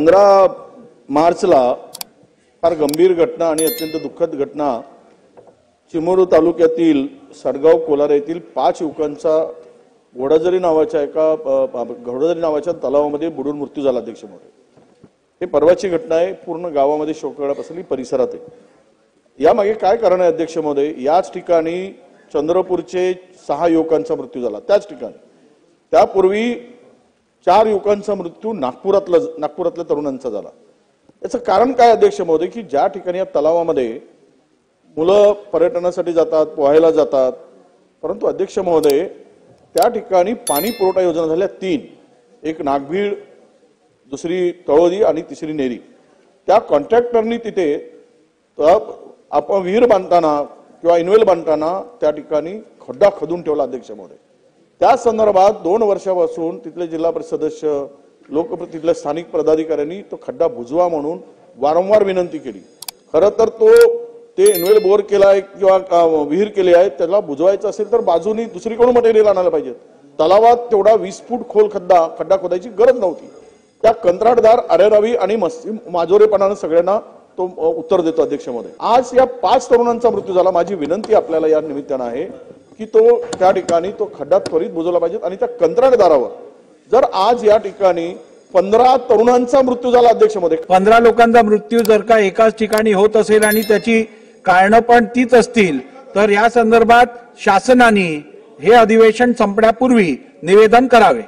15 मार्चला फार गंभीर घटना आणि अत्यंत दुःखद घटना चिमूर तालुक्यातील सडगाव कोलारा येथील 5 युवकांचा घोडाझरी नावाच्या तलावामध्ये बुडून मृत्यू झाला। अध्यक्ष महोदय, हे परवाची घटना आहे। पूर्ण गावामध्ये शोककळा पसरली, परिसरात आहे। यामागे काय कारण आहे अध्यक्ष महोदय? याच ठिकाणी चंद्रपूरचे 6 युवकांचा मृत्यू झाला, त्याच ठिकाणी। त्यापूर्वी 4 युवकांचा मृत्यू नागपुरातल्या तरुणांचा झाला। याचं कारण काय अध्यक्ष महोदय? की ज्या ठिकाणी या तलावामध्ये मुलं पर्यटनासाठी जातात, पोहायला जातात, परंतु अध्यक्ष महोदय त्या ठिकाणी पाणी पुरवठा योजना झाल्या 3, एक नागभीड, दुसरी तळोदी आणि तिसरी नेरी। त्या कॉन्ट्रॅक्टरनी तिथे आपण विहीर बांधताना किंवा इनवेल बांधताना त्या ठिकाणी खड्डा खदून ठेवला अध्यक्ष महोदय। त्या संदर्भात 2 वर्षापासून तिथले जिल्हा परिषद सदस्य, लोकप्रतिनिधी, स्थानिक पदाधिकाऱ्यांनी तो खड्डा बुजवा म्हणून वारंवार विनंती केली। खरं तर ते इनवेल बोर केलाय किंवा विहीर केली आहे, त्याला बुजवायचं असेल तर बाजूनी दुसरीकडून मटेरियल आणायला पाहिजे। तलावात तेवढा 20 फूट खोल खड्डा खोदायची गरज नव्हती। त्या कंत्राटदार अरेरावी आणि माजोरेपणाने सगळ्यांना तो उत्तर देतो अध्यक्ष महोदय। आज या 5 तरुणांचा मृत्यू झाला। माझी विनंती आपल्याला या निमित्तानं आहे की तो त्या ठिकाणी तो खड्डा त्वरित बुजवला पाहिजे आणि त्या कंत्राटदारावर जर आज या ठिकाणी 15 तरुणांचा मृत्यू झाला अध्यक्ष महोदय, 15 लोकांचा मृत्यू जर का एकाच ठिकाणी होत असेल आणि त्याची कारण पण तीच असतील तर या संदर्भात शासनाने हे अधिवेशन संपण्यापूर्वी निवेदन करावे।